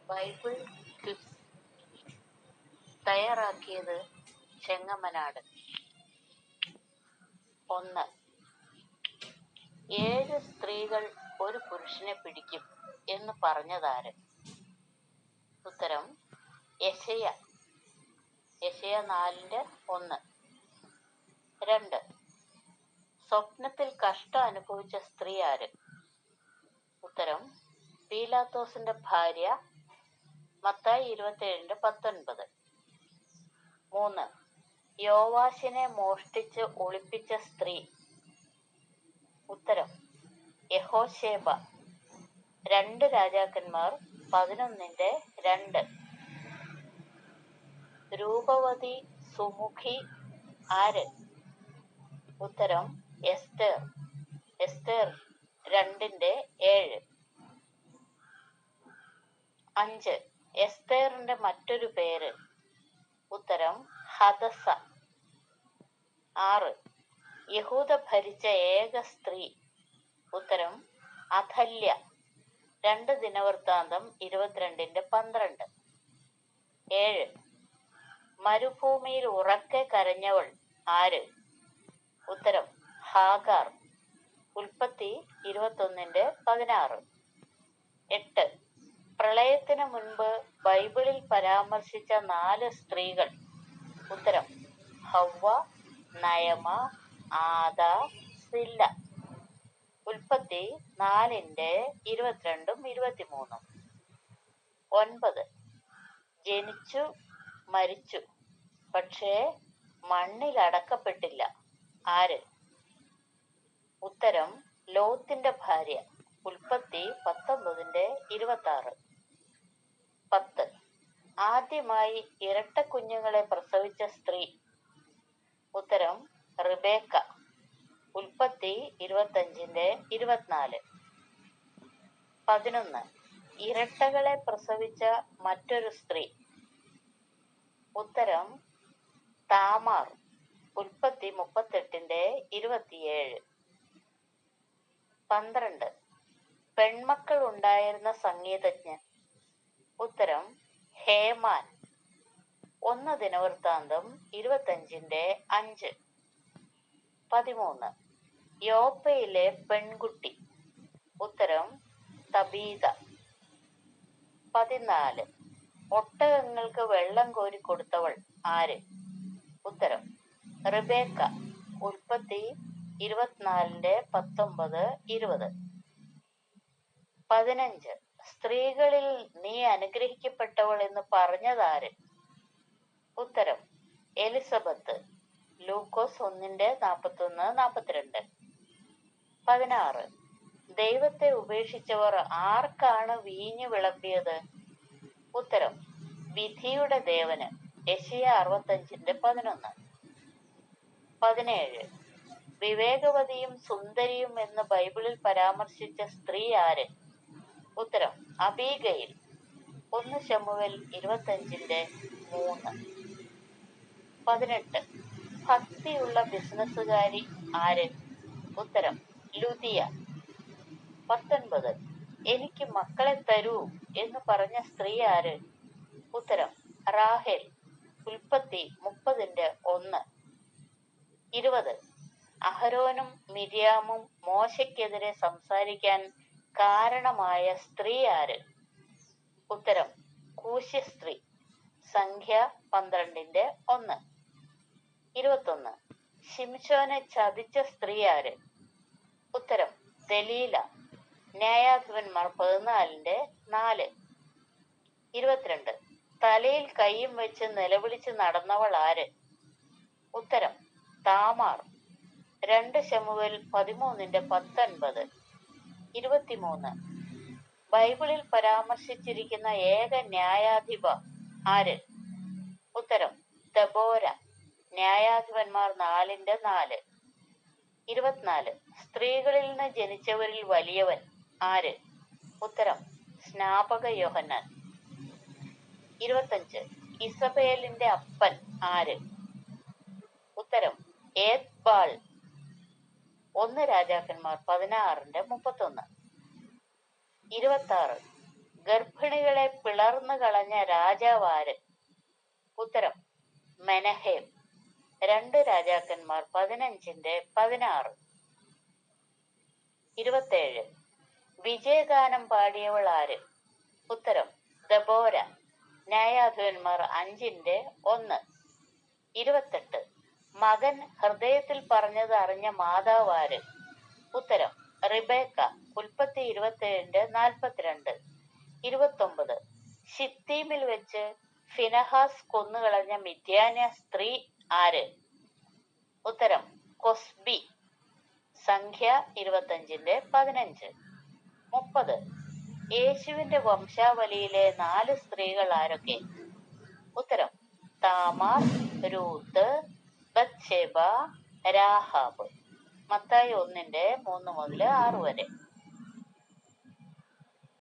Bible quiz തയ്യാറാക്കിയത് ചെങ്ങമനാട്. 1. 7 സ്ത്രീകൾ ഒരു പുരുഷനെ പിടിക്കും എന്ന് പറഞ്ഞതാര്? ഉത്തരം യെശയ്യാ 4:1. 2. സ്വപ്നത്തിൽ കഷ്ടം അനുഭവിച്ച സ്ത്രീ ആര്? ഉത്തരം പീലാത്തോസിന്റെ ഭാര്യ, മത്തായി 27:19. 3. യോവാശിനെ മോഷ്ടിച്ച് ഒളിപ്പിച്ച സ്ത്രീ. ഉത്തരം യഹോശേബ 2 രാജാക്കന്മാർ 11:2. രൂപവതി സുമുഖി ആര്? ഉത്തരം എസ്തേർ 2:7. 5. എസ്തേറിന്റെ മറ്റൊരു പേര്. ഉത്തരം ഹദസ. 6. യഹൂദ ഭരിച്ച ഏക സ്ത്രീ. ഉത്തരം അഥല്യ 2 ദിനവൃത്താന്തം 22:12. 7. മരുഭൂമിയിൽ ഉറക്കെ കരഞ്ഞവൾ ആര്? ഉത്തരം ഹാഗാർ ഉൽപ്പത്തി 21:16. 8. പ്രളയത്തിന് മുൻപ് ബൈബിളിൽ പരാമർശിച്ച 4 സ്ത്രീകൾ. ഉത്തരം ഹവ്വ, നയമ, ആദ, സില്ല. ഉൽപ്പത്തി 4:22-23. 9. ജനിച്ചു മരിച്ചു, പക്ഷേ മണ്ണിൽ അടക്കപ്പെട്ടില്ല ആര്? ഉത്തരം ലോത്തിന്റെ ഭാര്യ. ഉൽപ്പത്തി 19:26. 10. ആദ്യമായി ഇരട്ട കുഞ്ഞുങ്ങളെ പ്രസവിച്ച സ്ത്രീ. ഉത്തരം റിബേക്ക. ഉൽപ്പത്തി 25:24. 11. ഇരട്ടകളെ പ്രസവിച്ച മറ്റൊരു സ്ത്രീ. ഉത്തരം താമാർ. ഉൽപ്പത്തി 38:27. 12. പെൺമക്കൾ ഉണ്ടായിരുന്ന സംഗീതജ്ഞൻ. ഉത്തരം ഹേമാൻ. 1 ദിനവൃത്താന്തം 25:5. 13. യോപ്പയിലെ പെൺകുട്ടി. ഉത്തരം തബീത. 14. ഒട്ടകങ്ങൾക്ക് വെള്ളം കോരി കൊടുത്തവൾ ആര്? ഉത്തരം റിബേക്ക. ഉൽപ്പത്തി 24:19-20. 15. സ്ത്രീകളിൽ നീ അനുഗ്രഹിക്കപ്പെട്ടവൾ എന്ന് പറഞ്ഞതാര്? ഉത്തരം എലിസബത്ത്. ലൂക്കോസ് 1:41-42. 16. ദൈവത്തെ ഉപേക്ഷിച്ചവർ ആർക്കാണ് വീഞ്ഞു വിളമ്പിയത്? ഉത്തരം വിധിയുടെ ദേവന്. യെശയ്യാ 65:11. 17. വിവേകവതിയും സുന്ദരിയും എന്ന് ബൈബിളിൽ പരാമർശിച്ച സ്ത്രീ ആര്? ഉത്തരം അബീഗയിൽ. 1 ശമൂവേൽ 25:3. 18. ഭക്തിയുള്ള ബിസിനസ്സുകാരി ആര്? ഉത്തരം ലുദിയ. 19. എനിക്ക് മക്കളെ തരൂ എന്ന് പറഞ്ഞ സ്ത്രീ ആര്? ഉത്തരം റാഹേൽ. ഉൽപ്പത്തി 30:1. 20. അഹരോനും മിര്യാമും മോശയ്ക്കെതിരെ സംസാരിക്കാൻ കാരണമായ സ്ത്രീ ആര്? ഉത്തരം കൂശ്യ സ്ത്രീ. സംഖ്യ 12:1. 21. ശിംശോനെ ചതിച്ച സ്ത്രീ ആര്? ഉത്തരം ദലീല. ന്യായാധിപന്മാർ 14:4. 22. തലയിൽ കൈയും വെച്ച് നിലവിളിച്ച് നടന്നവൾ ആര്? ഉത്തരം താമാർ. 2 ശമൂവേൽ 13:19. 23. ബൈബിളിൽ പരാമർശിച്ചിരിക്കുന്ന ഏക ന്യായാധിപ ആര്? ഉത്തരം ദെബോര. ന്യായാധിപന്മാർ 4:4. 24. സ്ത്രീകളിൽ നിന്ന് ജനിച്ചവരിൽ വലിയവൻ ആര്? ഉത്തരം സ്നാപക യോഹന്നാൻ. 25. ഇസബേലിന്റെ അപ്പൻ ആര്? ഉത്തരം ഏത്ബാൾ. 1 രാജാക്കന്മാർ 16:31. 26. ഗർഭിണികളെ പിളർന്നു കളഞ്ഞ രാജാവാര്? ഉത്തരം മെനഹേം. 2 രാജാക്കന്മാർ 15:16. 27. വിജയഗാനം പാടിയവൾ ആര്? ഉത്തരം ദബോര. ന്യായാധിപന്മാർ 5:1. 28. മകൻ ഹൃദയത്തിൽ പറഞ്ഞത് അറിഞ്ഞ മാതാവ് ആര്? ഉത്തരം റിബേക്ക. ഉൽപ്പത്തി 27:42. 29. ശിത്തീമിൽ വെച്ച് ഫിനഹാസ് കൊന്നുകളഞ്ഞ മിദ്യാന്യ സ്ത്രീ ആര്? ഉത്തരം കൊസ്ബി. സംഖ്യ 25:15. 30. യേശുവിന്റെ വംശാവലിയിലെ 4 സ്ത്രീകൾ ആരൊക്കെ? ഉത്തരം താമാർ, രൂത്ത്, ബത്ശേബ, രാഹാബ്. മത്തായി 1:3 മുതൽ 6 വരെ.